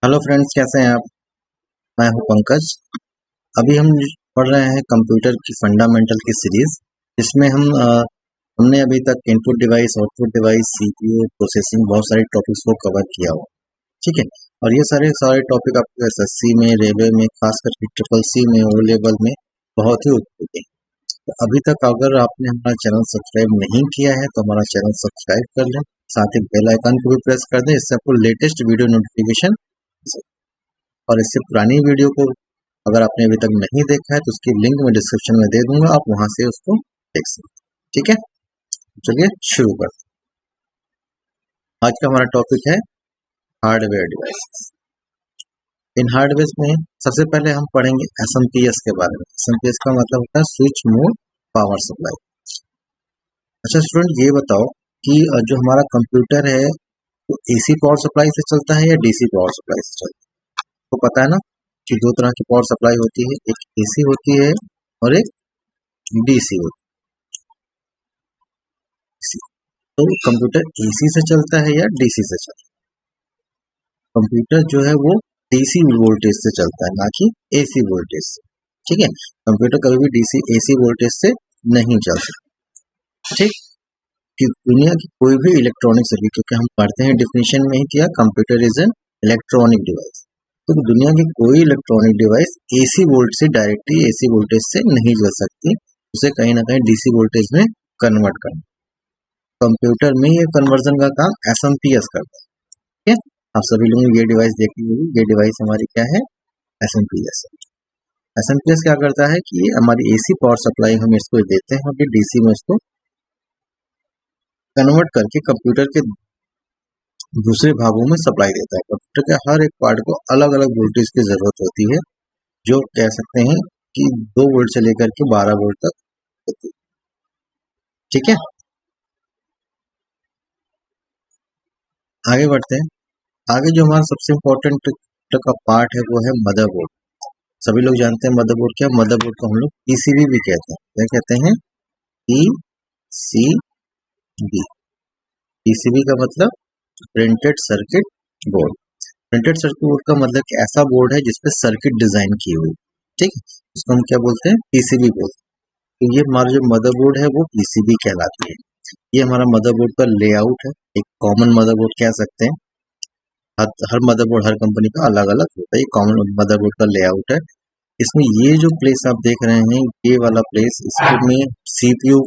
Hello friends, कैसे हैं आप। मैं हूं पंकज। अभी हम पढ़ रहे हैं कंप्यूटर की फंडामेंटल की सीरीज, जिसमें हमने अभी तक input device, output device, CPU, processing, बहुत सारे टॉपिक्स को कवर किया हुआ। ठीक है। और ये सारे सारे टॉपिक आपको एसएससी में, रेलवे में, खासकर ट्रिपल सी में, ओ लेवल में बहुत ही उपयोगी है। तो अभी तक अगर आपने हमारा चैनल सब्सक्राइब नहीं किया है तो हमारा चैनल सब्सक्राइब कर लें, साथ ही बेल आइकन को भी प्रेस कर दें। इससे आपको लेटेस्ट वीडियो नोटिफिकेशन, और इससे पुरानी वीडियो को अगर आपने अभी तक नहीं देखा है तो उसकी लिंक मैं डिस्क्रिप्शन में दे दूंगा, आप वहां से उसको देख सकते हैं। ठीक है, चलिए शुरू करते हैं। आज का हमारा टॉपिक है हार्डवेयर डिवाइस। इन हार्डवेयर में सबसे पहले हम पढ़ेंगे एसएमपीएस के बारे में। एसएमपीएस का मतलब होता है स्विच मोड पावर सप्लाई। अच्छा स्टूडेंट, ये बताओ कि जो हमारा कंप्यूटर है वो एसी पावर सप्लाई से चलता है या डीसी पावर सप्लाई से चलता है। तो पता है ना कि दो तरह की पावर सप्लाई होती है, एक एसी होती है और एक डीसी होती है। तो कंप्यूटर एसी से चलता है या डीसी से चलता है। कंप्यूटर जो है वो डीसी वोल्टेज से चलता है, ना कि एसी वोल्टेज से। ठीक है, कंप्यूटर कभी भी डीसी एसी वोल्टेज से नहीं चल सकता। ठीक, कि दुनिया की कोई भी इलेक्ट्रॉनिक सर्किट, क्योंकि हम पढ़ते हैं डिफिनेशन में ही किया, computer is an electronic device. तो दुनिया की कोई इलेक्ट्रॉनिक डिवाइस एसी वोल्ट से डायरेक्टली एसी वोल्टेज से नहीं चल सकती, उसे कहीं ना कहीं डीसी वोल्टेज में कन्वर्ट करना। कंप्यूटर में ये कन्वर्जन का काम एसएमपीएस करता है। ठीक है, आप सभी लोगों ने ये डिवाइस देखी होगी। ये डिवाइस हमारी क्या है? एसएमपीएस। एसएमपीएस क्या करता है कि ये हमारी एसी पावर सप्लाई हम इसको देते हैं और डीसी में इसको कन्वर्ट करके कंप्यूटर के दूसरे भागों में सप्लाई देता है। कंप्यूटर के हर एक पार्ट को अलग अलग वोल्टेज की जरूरत होती है, जो कह सकते हैं कि 2 वोल्ट से लेकर के 12 वोल्ट तक होती है। ठीक है, आगे बढ़ते हैं। आगे जो हमारा सबसे इम्पोर्टेंट का पार्ट है वो है मदरबोर्ड। सभी लोग जानते हैं मदरबोर्ड क्या। मदरबोर्ड को हम लोग पीसीबी भी कहते हैं। क्या कहते हैं? पीसीबी। पीसीबी का मतलब printed circuit board. Printed circuit board का मतलब कि ऐसा बोर्ड है जिसपे सर्किट डिजाइन की हुई। ठीक है, इसको हम क्या बोलते हैं? पीसीबी बोलते हैं। तो ये हमारा जो मदरबोर्ड है वो पीसीबी कहलाती है। ये हमारा मदरबोर्ड का लेआउट है, एक कॉमन मदरबोर्ड कह सकते हैं। हर मदरबोर्ड हर कंपनी का अलग अलग होता है। ये कॉमन मदरबोर्ड का लेआउट है। इसमें ये जो प्लेस आप देख रहे हैं, ये वाला प्लेस, इसमें सीपीयू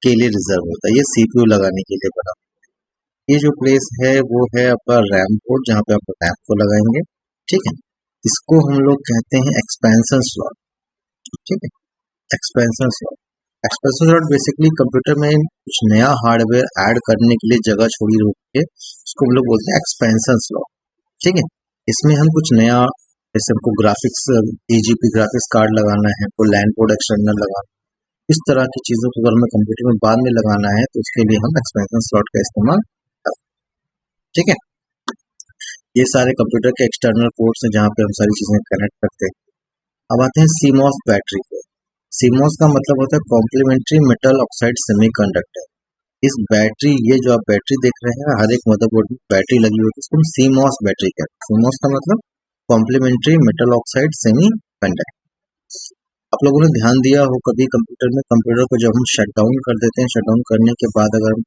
के लिए रिजर्व होता है। ये सीपीयू लगाने के लिए बना। ये जो प्लेस है वो है आपका रैम पोर्ट, जहाँ पे आप रैम को लगाएंगे। ठीक है, इसको हम लोग कहते हैं एक्सपेंशन स्लॉट। ठीक है, expansion slot. Expansion slot basically computer में कुछ नया हार्डवेयर ऐड करने के लिए जगह छोड़ी होती है, उसको हम लोग बोलते हैं एक्सपेंशन स्लॉट। ठीक है, इसमें हम कुछ नया, जैसे हमको ग्राफिक्स ईजीपी ग्राफिक्स कार्ड लगाना है, तो लैन पोर्ट एक्सटर्नल लगाना, इस तरह की चीजों को अगर हमें कंप्यूटर में बाद में लगाना है तो उसके लिए हम एक्सपेंशन स्लॉट का इस्तेमाल करते हैं। ठीक है, ये सारे कंप्यूटर के एक्सटर्नल पोर्ट्स हैं जहाँ पे हम सारी चीजें कनेक्ट करते हैं। अब आते हैं सीमॉस बैटरी पे। सीमॉस का मतलब होता है कॉम्प्लीमेंट्री मेटल ऑक्साइड सेमीकंडक्टर। इस बैटरी, ये जो आप बैटरी देख रहे हैं, हर एक मदरबोर्ड में बैटरी लगी होती है, इसको हम सीमॉस बैटरी कहते हैं। सीमॉस का मतलब कॉम्प्लीमेंट्री मेटल ऑक्साइड सेमीकंडक्टर। आप लोगों ने ध्यान दिया हो कभी कंप्यूटर में, कंप्यूटर को जब हम शट डाउन कर देते हैं, शट डाउन करने के बाद अगर हम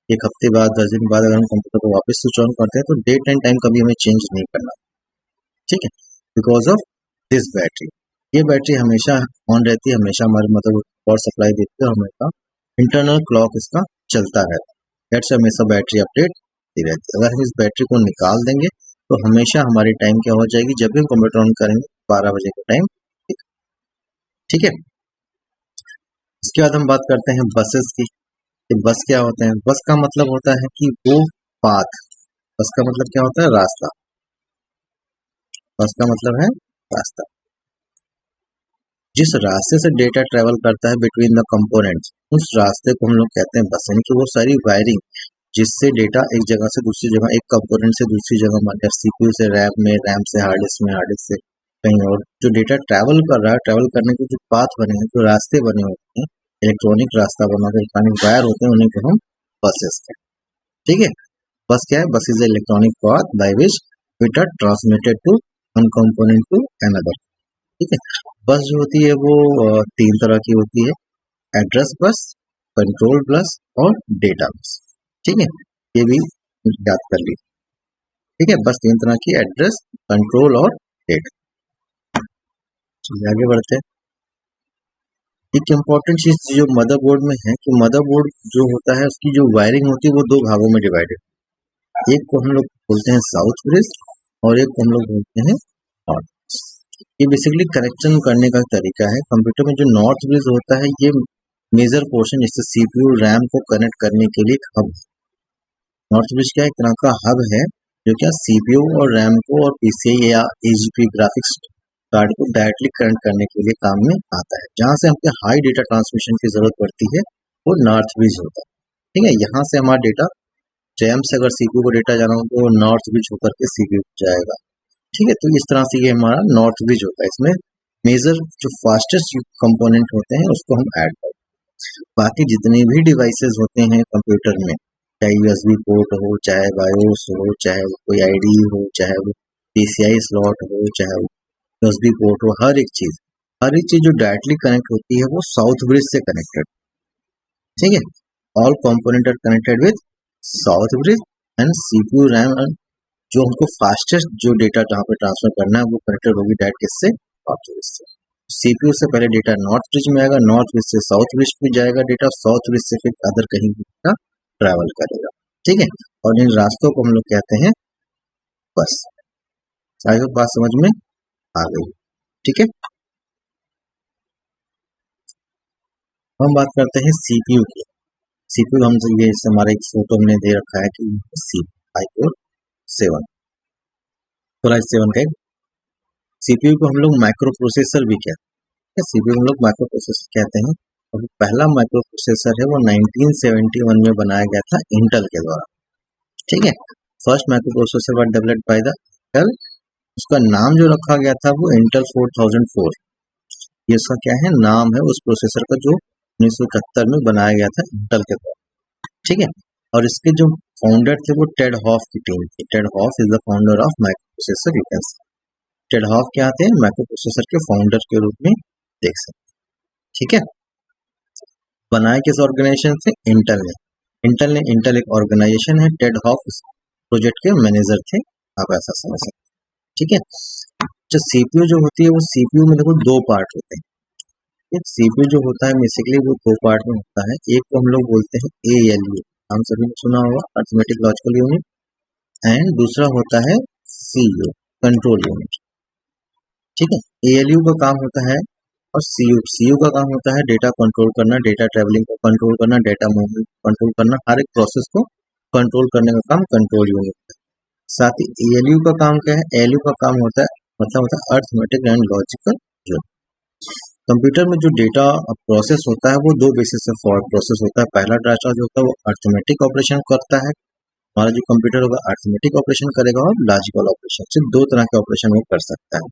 एक हफ्ते बाद, 10 दिन बाद अगर हम कंप्यूटर को वापस स्विच ऑन करते हैं तो डेट एंड टाइम कभी हमें चेंज नहीं करना। ठीक है, बिकॉज ऑफ दिस बैटरी। ये बैटरी हमेशा ऑन रहती है, हमेशा हमारे मदरबोर्ड पावर सप्लाई देती है, हमेशा इंटरनल क्लॉक इसका चलता रहता है। डेट्स हमेशा बैटरी अपडेट होती रहती है। अगर हम इस बैटरी को निकाल देंगे तो हमेशा हमारी टाइम क्या हो जाएगी, जब भी हम कंप्यूटर ऑन करेंगे 12 बजे का टाइम। ठीक है, इसके बाद हम बात करते हैं बसेस की। कि बस क्या होते हैं? बस का मतलब होता है कि वो पाथ। बस का मतलब क्या होता है? रास्ता। बस का मतलब है रास्ता। जिस रास्ते से डेटा ट्रेवल करता है बिटवीन द कंपोनेंट्स, उस रास्ते को हम लोग कहते हैं बस। यानी कि वो सारी वायरिंग जिससे डेटा एक जगह से दूसरी जगह, एक कंपोनेंट से दूसरी जगह, मतलब सीपीयू से रैम में, रैम से हार्ड डिस्क में, हार्ड डिस्क से कहीं और, जो डेटा ट्रैवल कर रहा है, ट्रैवल करने के जो पाथ बने हैं, जो रास्ते बने होते हैं, इलेक्ट्रॉनिक रास्ता बना है, इलेक्ट्रॉनिक वायर होते हैं, उन्हीं को हम बसेस कहते हैं। ठीक है, बस क्या है? Bus is electronic path by which data transmitted to one component to another. ठीक है, बस जो होती है वो तीन तरह की होती है, एड्रेस बस, कंट्रोल बस और डेटा बस। ठीक है, ये भी याद कर लीजिए। ठीक है, बस तीन तरह की, एड्रेस, कंट्रोल और डेटा। चलिए आगे बढ़ते हैं। एक इम्पॉर्टेंट चीज जो मदरबोर्ड में है कि मदरबोर्ड जो होता है उसकी जो वायरिंग होती है वो दो भागों में डिवाइडेड, एक को हम लोग बोलते हैं साउथ ब्रिज और एक को हम लोग बोलते हैं नॉर्थ। ये बेसिकली कनेक्शन करने का तरीका है। कंप्यूटर में जो नॉर्थ ब्रिज होता है ये मेजर पोर्शन, जिससे सीपीयू रैम को कनेक्ट करने के लिए हब। नॉर्थ ब्रिज क्या एक तरह का हब है जो क्या सीपीयू और रैम को और पीसीआई या एजीपी ग्राफिक्स कार्ड को डायरेक्टली कनेक्ट करने के लिए काम में आता है। जहां से हमको हाई डेटा ट्रांसमिशन की जरूरत पड़ती है वो नॉर्थ ब्रिज होता है। ठीक है, यहाँ से हमारा डेटा रैम से अगर सीपीयू को डेटा जाना हो तो नॉर्थ ब्रिज होकर के सीपीयू को जाएगा। ठीक है, तो इस तरह से ये हमारा नॉर्थ ब्रिज होता है। इसमें मेजर जो फास्टेस्ट कंपोनेंट होते हैं उसको हम ऐड करते हैं। बाकी जितने भी डिवाइसेस होते हैं कंप्यूटर में, चाहे यूएसबी पोर्ट हो, चाहे बायोस हो, चाहे कोई आईडी हो, चाहे वो पीसीआई स्लॉट हो, चाहे वो यूएसबी पोर्ट हो, हर एक चीज जो डायरेक्टली कनेक्ट होती है वो साउथ ब्रिज से कनेक्टेड। ठीक है, all component are connected with south bridge and CPU RAM, जो हमको फास्टेस्ट जो डेटा जहाँ पे ट्रांसफर करना है वो कनेक्टेड होगी डायरेक्ट किससे, साउथ ब्रिज से। सीपीयू से पहले डेटा नॉर्थ ब्रिज में आएगा, नॉर्थ ब्रिज से साउथ ब्रिज में जाएगा डेटा, साउथ ब्रिज से फिर अदर कहीं भी डेटा ट्रैवल करेगा। ठीक है, और इन रास्तों को हम लोग कहते हैं बस। सारी बात समझ में आ गई। ठीक है, हम बात करते हैं सीपीयू की। सीपीयू हम ये हमारे एक फोटो में दे रखा है कि i7 Core i7 का सीपीयू को हम लोग माइक्रो प्रोसेसर भी कहते हैं। सीपीयू हम लोग माइक्रो प्रोसेसर कहते हैं। और पहला माइक्रो प्रोसेसर है वो 1971 में बनाया गया था इंटेल के द्वारा। ठीक है, first micro processor was developed by the Intel. उसका नाम जो रखा गया था वो इंटेल 4004। ये उसका क्या है, नाम है उस प्रोसेसर का जो 1971 में बनाया गया था इंटेल के द्वारा। ठीक है, और इसके जो फाउंडर थे वो टेड हॉफ की टीम थी। Ted Hoff is the founder of microprocessor. You can see Ted Hoff क्या थे, माइक्रो प्रोसेसर के फाउंडर के रूप में देख सकते। ठीक है, बनाया किस ऑर्गेनाइजेशन से, इंटेल ने इंटेल एक ऑर्गेनाइजेशन है, टेड हॉफ इस प्रोजेक्ट के मैनेजर थे, आप ऐसा समझ सकते। ठीक है, जो सीपीयू जो होती है वो सीपीयू में देखो दो पार्ट होते हैं। एक सीपीयू जो होता है बेसिकली वो दो पार्ट में होता है। एक को हम लोग बोलते हैं एएलयू, हम सभी ने सुना होगा, अरिथमेटिक लॉजिकल यूनिट, एंड दूसरा होता है सीयू, कंट्रोल यूनिट। ठीक है, एएलयू का काम होता है और सीयू का काम होता है डेटा कंट्रोल करना, डेटा ट्रेवलिंग को कंट्रोल करना, डेटा मूवमेंट कंट्रोल करना, हर एक प्रोसेस को कंट्रोल करने का काम कंट्रोल यूनिट है। साथ ही एएलयू का काम क्या है, एएलयू का काम होता है मतलब होता है arithmetic and logical unit. Computer में जो डेटा प्रोसेस होता है वो दो बेसिस से प्रोसेस होता है। पहला डाटा जो होता है वो अरिथमेटिक ऑपरेशन करता है, हमारा जो कंप्यूटर होगा अरिथमेटिक ऑपरेशन करेगा, और लॉजिकल ऑपरेशन, सिर्फ दो तरह के ऑपरेशन वो कर सकता है।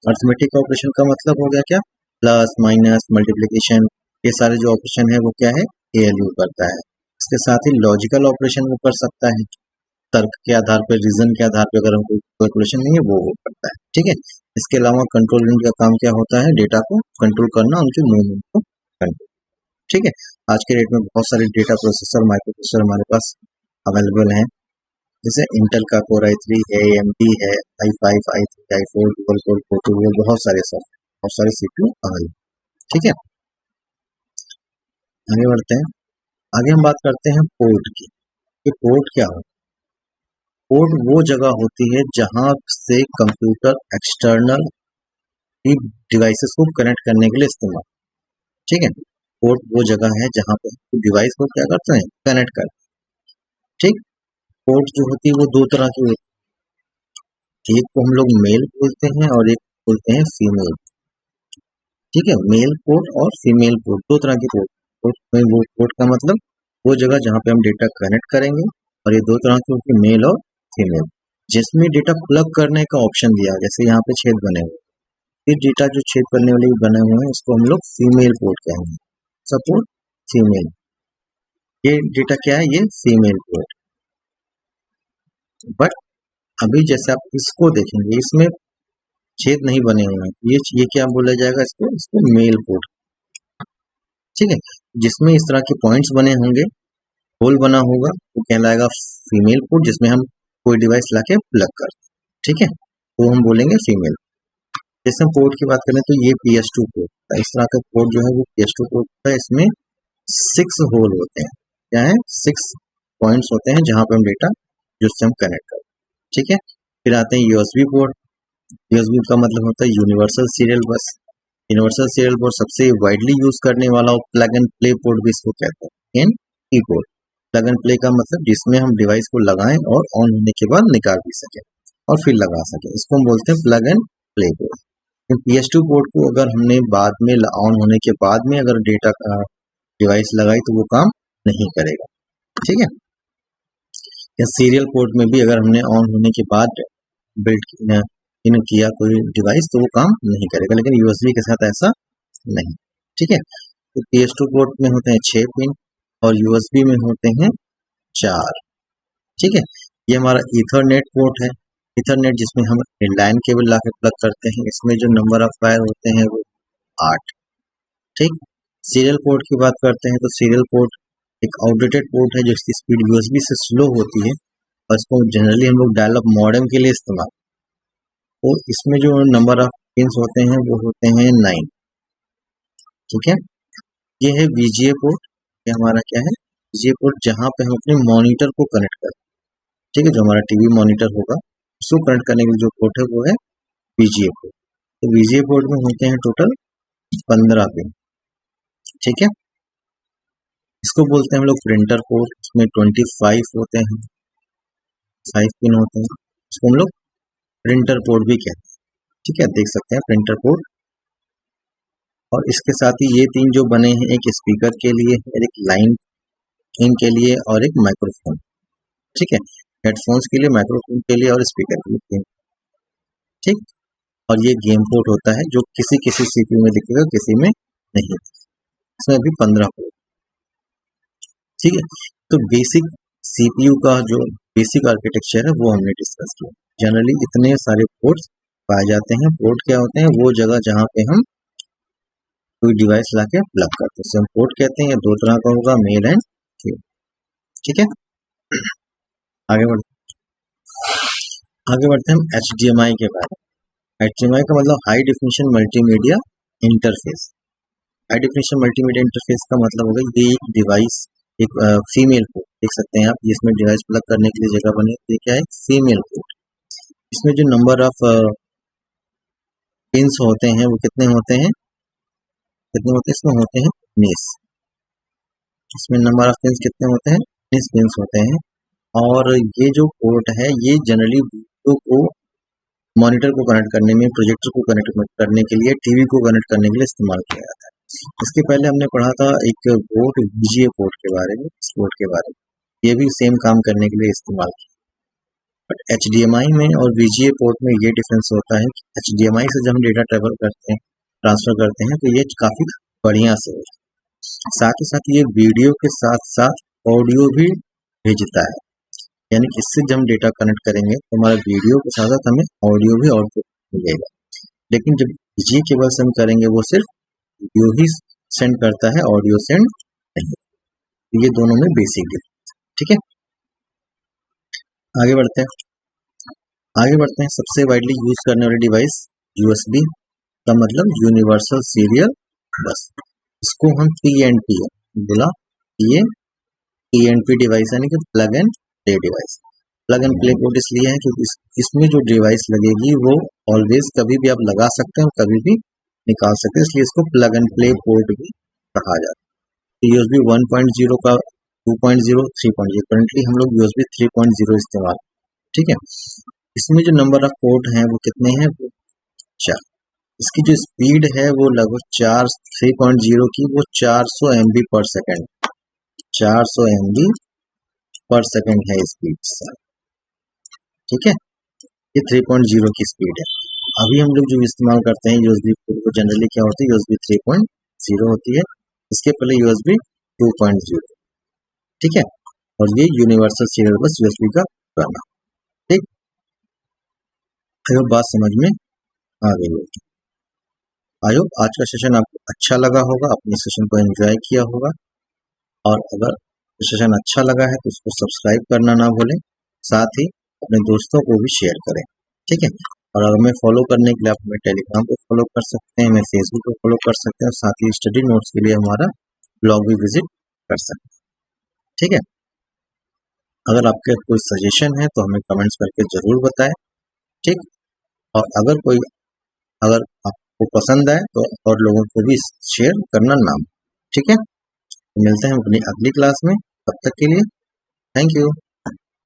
अरिथमेटिक ऑपरेशन का मतलब हो गया क्या, प्लस माइनस मल्टीप्लीकेशन, ये सारे जो ऑपरेशन है वो क्या है, एएलयू करता है। इसके साथ ही लॉजिकल ऑपरेशन वो कर सकता है, तर्क के आधार पर, रीजन के आधार पर, अगर हमको कैलकुलेशन नहीं है वो करता है। ठीक है, इसके अलावा कंट्रोल यूनिट का काम क्या होता है, डेटा को कंट्रोल करना, उनके मूवमेंट को कंट्रोल। ठीक है, आज के डेट में बहुत सारे डेटा प्रोसेसर, माइक्रो प्रोसेसर हमारे पास अवेलेबल हैं, जैसे इंटेल का कोर i3 है, AMD है, i5, i3, i4, dual core, portable, बहुत सारे सीपीयू अवेलेबल। ठीक है, आगे बढ़ते हैं। आगे हम बात करते हैं पोर्ट की। ये पोर्ट क्या होता है, पोर्ट वो जगह होती है जहां से कंप्यूटर एक्सटर्नल डिवाइसेस को कनेक्ट करने के लिए इस्तेमाल। ठीक है, पोर्ट वो जगह है जहां पर डिवाइस को क्या करते हैं, कनेक्ट करते हैं। ठीक, पोर्ट जो होती है वो दो तरह की होती है, एक को हम लोग मेल बोलते हैं और एक बोलते हैं फीमेल। ठीक है, मेल पोर्ट और फीमेल पोर्ट, दो तरह के पोर्ट। पोर्ट में वो पोर्ट का मतलब वो जगह जहां पे हम डेटा कनेक्ट करेंगे, और ये दो तरह की होती है, मेल और फीमेल। जिसमें डेटा प्लग करने का ऑप्शन दिया, जैसे यहाँ पे छेद बने हुए, फिर डेटा जो छेद करने वाले बने हुए हैं उसको हम लोग फीमेल पोर्ट कहेंगे। सपोर्ट फीमेल, ये डेटा क्या है, ये फीमेल पोर्ट। बट अभी जैसे आप इसको देखेंगे, इसमें छेद नहीं बने हुए हैं, ये क्या बोला जाएगा, इसको मेल पोर्ट, ठीक है। जिसमें इस तरह के पॉइंट्स बने होंगे, होल बना होगा, वो कहलाएगा फीमेल पोर्ट, जिसमें हम कोई डिवाइस लाके प्लग कर, ठीक है, तो हम बोलेंगे फीमेल। जैसे हम पोर्ट की बात करें तो ये PS2 पोर्ट, इस तरह का पोर्ट जो है वो PS2 पोर्ट है। इसमें 6 होल होते हैं, क्या है, 6 पॉइंट्स होते हैं जहां पे हम डेटा जिससे हम कनेक्ट करते हैं, ठीक है। फिर आते हैं USB पोर्ट। USB का मतलब होता है यूनिवर्सल सीरियल बस। यूनिवर्सल सीरियल पोर्ट सबसे वाइडली यूज करने वाला प्लग एंड प्ले पोर्ट भी इसको कहते हैं, NP port. Plug and play का मतलब जिसमें हम डिवाइस को लगाएं और ऑन होने के बाद निकाल भी सकें और फिर लगा सकें, इसको हम बोलते हैं plug and play port. PS2 port को अगर हमने बाद में ऑन होने के बाद में अगर डेटा डिवाइस लगाई तो वो काम नहीं करेगा, ठीक है। या सीरियल पोर्ट में भी अगर हमने ऑन होने के बाद बिल्ट इन किया कोई डिवाइस तो वो काम नहीं करेगा, लेकिन USB के साथ ऐसा नहीं, ठीक है। तो PS2 पोर्ट में होते हैं 6 पिन और USB में होते हैं 4, ठीक है। ये हमारा ईथरनेट पोर्ट है। ईथरनेट जिसमें हम लैन केबल लाके प्लग करते हैं, इसमें जो नंबर ऑफ वायर होते हैं वो 8, ठीक। सीरियल पोर्ट की बात करते हैं तो सीरियल पोर्ट एक आउटडेटेड पोर्ट है जिसकी स्पीड USB से स्लो होती है और इसको जनरली हम लोग डायल अप मॉडेम के लिए इस्तेमाल, तो इसमें जो नंबर ऑफ पिन्स होते हैं वो होते हैं 9, ठीक है। ये है VGA पोर्ट। ये हमारा क्या है, VGA पोर्ट, जहां पे हम अपने मॉनिटर को कनेक्ट करते हैं, ठीक है। जो हमारा टीवी मॉनिटर होगा उसको कनेक्ट करने के लिए जो पोर्ट है वो है VGA पोर्ट। तो VGA पोर्ट में होते हैं टोटल 15 पिन, ठीक है। इसको बोलते हैं हम लोग प्रिंटर पोर्ट। इसमें 25 होते हैं, 5 पिन होते हैं, इसको हम लोग प्रिंटर पोर्ट भी कहते हैं, ठीक है। देख सकते हैं प्रिंटर पोर्ट। और इसके साथ ही ये 3 जो बने हैं, एक स्पीकर के लिए, एक लाइन इन के लिए और एक माइक्रोफोन, ठीक है। हेडफोन्स के लिए, माइक्रोफोन के लिए और स्पीकर के लिए, ठीक। और ये गेम पोर्ट होता है जो किसी CPU में दिखेगा, किसी में नहीं। इसमें अभी 15 पोर्ट, ठीक है। तो बेसिक CPU का जो बेसिक आर्किटेक्चर है वो हमने डिस्कस किया। जनरली इतने सारे पोर्ट्स पाए जाते हैं। पोर्ट क्या होते हैं, वो जगह जहाँ पे हम कोई डिवाइस लाके प्लग करते हैं, हम पोर्ट कहते हैं। 2 तरह का होगा, मेल एंड फीमेल, ठीक है। आगे बढ़ते हैं हम HDMI के बारे में। HDMI का मतलब high definition multimedia interface. High definition multimedia interface का मतलब होगा ये एक डिवाइस, एक फीमेल पोर्ट देख सकते हैं आप, जिसमें डिवाइस प्लग करने के लिए जगह बनी है, क्या है, फीमेल पोर्ट। इसमें जो नंबर ऑफ पिन्स होते हैं वो कितने होते हैं, इसमें होते हैं 19। इसमें नंबर ऑफ पिन्स कितने होते हैं, 19 पिन्स होते हैं। और ये जो पोर्ट है ये जनरली वीडियो को, मॉनिटर को कनेक्ट करने में, प्रोजेक्टर को कनेक्ट करने के लिए, टीवी को कनेक्ट करने के लिए इस्तेमाल किया जाता है। इसके पहले हमने पढ़ा था एक पोर्ट VGA पोर्ट के बारे में, इस पोर्ट के बारे में, ये भी सेम काम करने के लिए इस्तेमाल किया। बट HDMI में और VGA पोर्ट में ये डिफरेंस होता है कि HDMI से जब हम डेटा ट्रेवल करते हैं, ट्रांसफर करते हैं, तो ये काफी बढ़िया से होता है। साथ ही साथ ये वीडियो के साथ साथ ऑडियो भी भेजता है, यानी कि इससे जब हम डेटा कनेक्ट करेंगे तो हमारा वीडियो के साथ साथ हमें ऑडियो भी आउटपुट मिलेगा। लेकिन जब VGA केबल से हम करेंगे वो सिर्फ वीडियो ही सेंड करता है, ऑडियो सेंड नहीं। ये दोनों में बेसिक डिफरेंस, ठीक है। आगे बढ़ते हैं सबसे वाइडली यूज करने वाली डिवाइस USB का मतलब यूनिवर्सल सीरियल बस। इसको हम PNP बोला, ये PNP डिवाइस यानी कि plug and play device. Plug and play port इसलिए है क्योंकि इसमें जो डिवाइस लगेगी वो ऑलवेज कभी भी आप लगा सकते हैं, कभी भी निकाल सकते हैं, इसलिए इसको प्लग एंड प्ले पोर्ट भी कहा जाता है। USB 1.0 का 2.0, 3.0, करंटली हम लोग USB 3.0 इस्तेमाल, ठीक है। इसमें जो नंबर ऑफ पोर्ट हैं वो कितने हैं, 4। इसकी जो स्पीड है वो लगभग 3.0 की वो 400 MB पर सेकेंड, 400 MB पर सेकेंड है स्पीड, ठीक है। ये 3.0 की स्पीड है। अभी हम लोग जो इस्तेमाल करते हैं USB पोर्ट को जनरली क्या होती है, USB 3.0 होती है। इसके पहले USB 2.0, ठीक है। और ये यूनिवर्सल सीरियल बस USB का बना, ठीक। आई होप बात समझ में आ गई होगी। आई होप आज का सेशन आपको अच्छा लगा होगा, अपने सेशन को एंजॉय किया होगा। और अगर सेशन अच्छा लगा है तो उसको सब्सक्राइब करना ना भूलें, साथ ही अपने दोस्तों को भी शेयर करें, ठीक है। और अगर हमें फॉलो करने के लिए आप हमें टेलीग्राम पे फॉलो कर सकते हैं, हमें फेसबुक पे फॉलो कर सकते हैं, और साथ ही स्टडी नोट्स के लिए हमारा ब्लॉग भी विजिट कर सकते हैं, ठीक है। अगर आपके कोई सजेशन है तो हमें कमेंट्स करके जरूर बताएं, ठीक। और अगर आपको पसंद आए तो और लोगों को भी शेयर करना ना भूलें, ठीक है। मिलते हैं अपनी अगली क्लास में, तब तक के लिए थैंक यू।